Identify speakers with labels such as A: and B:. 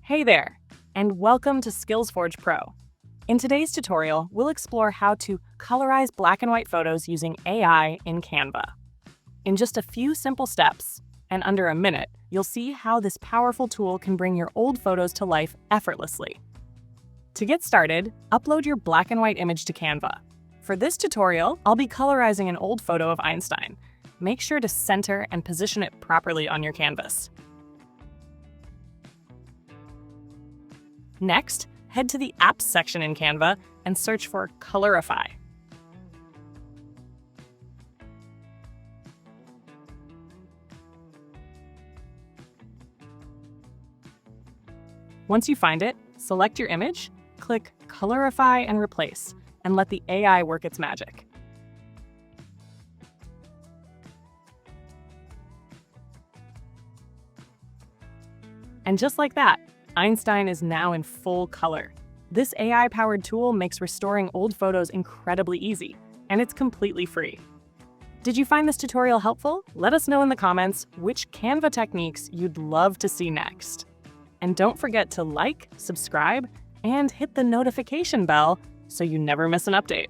A: Hey there, and welcome to SkillsForge Pro. In today's tutorial, we'll explore how to colorize black and white photos using AI in Canva. In just a few simple steps, and under a minute, you'll see how this powerful tool can bring your old photos to life effortlessly. To get started, upload your black and white image to Canva. For this tutorial, I'll be colorizing an old photo of Einstein. Make sure to center and position it properly on your canvas. Next, head to the Apps section in Canva and search for Colorify. Once you find it, select your image, click Colorify and Replace, and let the AI work its magic. And just like that, Einstein is now in full color. This AI-powered tool makes restoring old photos incredibly easy, and it's completely free. Did you find this tutorial helpful? Let us know in the comments which Canva techniques you'd love to see next. And don't forget to like, subscribe, and hit the notification bell so you never miss an update.